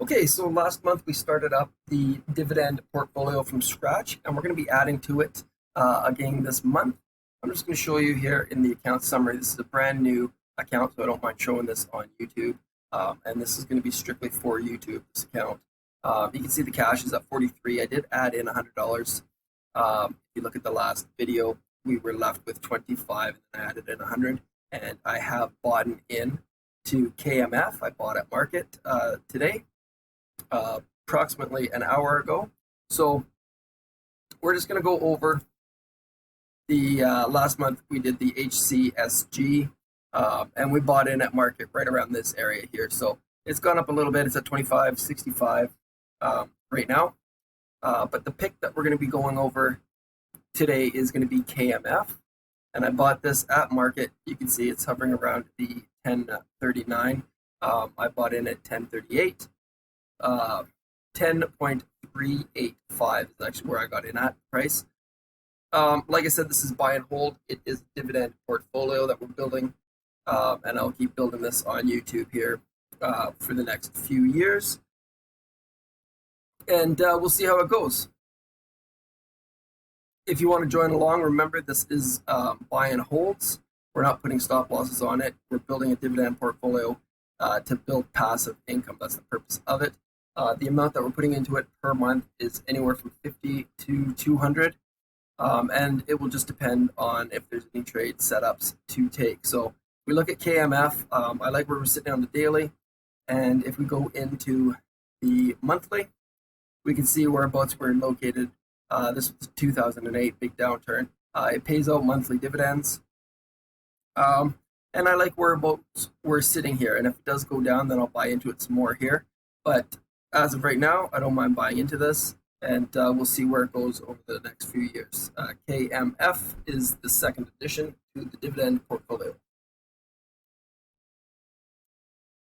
Okay, so last month we started up the dividend portfolio from scratch, and we're going to be adding to it again this month. I'm just going to show you here in the account summary. This is a brand new account, so I don't mind showing this on YouTube. And this is going to be strictly for YouTube, this account. You can see the cash is at 43. I did add in $100. If you look at the last video, we were left with 25, and I added in 100. And I have bought in to KMF. I bought at market today. Approximately an hour ago. So we're just going to go over the last month we did the HCSG, and we bought in at market right around this area here. So it's gone up a little bit. It's at 25.65 right now. But the pick that we're going to be going over today is going to be KMF. And I bought this at market. You can see it's hovering around the 10.39. I bought in at 10.38. 10.385 is actually where I got in at price. Like I said, this is buy and hold. It is a dividend portfolio that we're building, and I'll keep building this on YouTube here for the next few years, and we'll see how it goes. If you want to join along, remember this is buy and holds. We're not putting stop losses on it. We're building a dividend portfolio to build passive income. That's the purpose of it. The amount that we're putting into it per month is anywhere from 50 to 200, and it will just depend on if there's any trade setups to take. So we look at KMF. I like where we're sitting on the daily, and if we go into the monthly, we can see whereabouts we're located. This was 2008 big downturn. It pays out monthly dividends, and I like whereabouts we're sitting here. And if it does go down, then I'll buy into it some more here. But as of right now, I don't mind buying into this, and we'll see where it goes over the next few years. KMF is the second addition to the dividend portfolio.